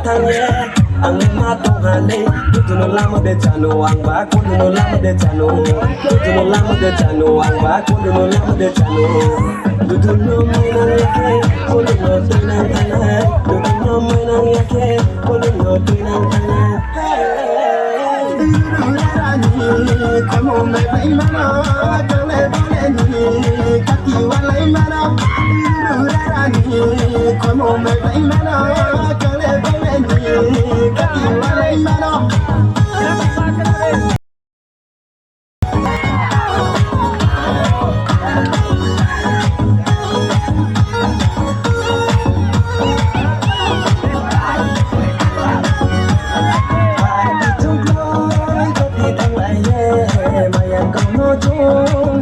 tanye ang matong hali dudu no lama de chano ang ba kudu no lama de chano dudu no lama de chano ang ba kudu no lama de chano dudu no mai nang yake kudu no tinang kana dudu no mai nang yake kudu no tinang kana come on me bay mana kale bole ni kaki walai mana come on me bay mana kale bole ni kaki walai mana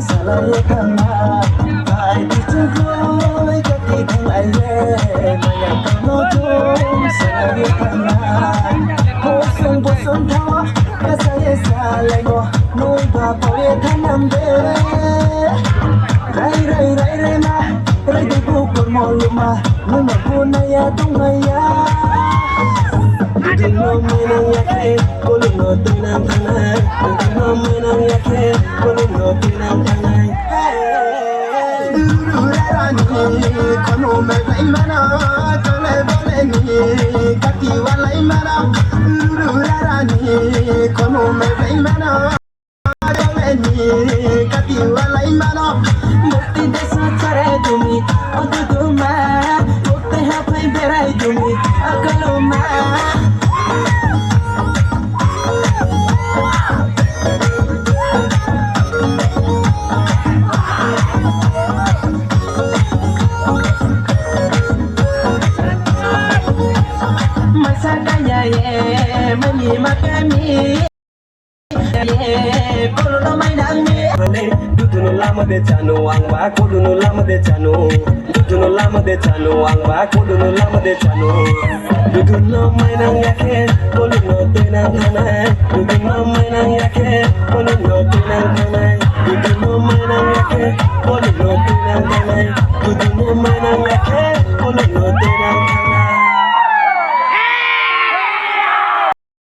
Salai kana, ai di tugloi kaki thang ai ye, maya kano jom salai kana. Bosom thawa, kasai salai go, noi ba pore thanam de. Rai ma, rai du kur moluma, nuna punaya tungaya. Dudu no menang yake, kolu no tinang kanai. Dudu no menang yake, kolu no tinang kanai. Kono me bay mana, kale bole ni, kaki walai mana. Kono me bay mana, kale ni, kaki walai mana. Mukti desa chare dumi, odu duma, mukti hapai berai dumi, akaloma. Mani makami kolo no mai dangi dudu no lama de chano ang ba kodu no lama de chano dudu no lama de chano ang ba kodu no lama de chano dudu no mai nang yake kolo no tenang kanai dudu no mai nang yake kolo no tenang kanai dudu no mai nang yake kolo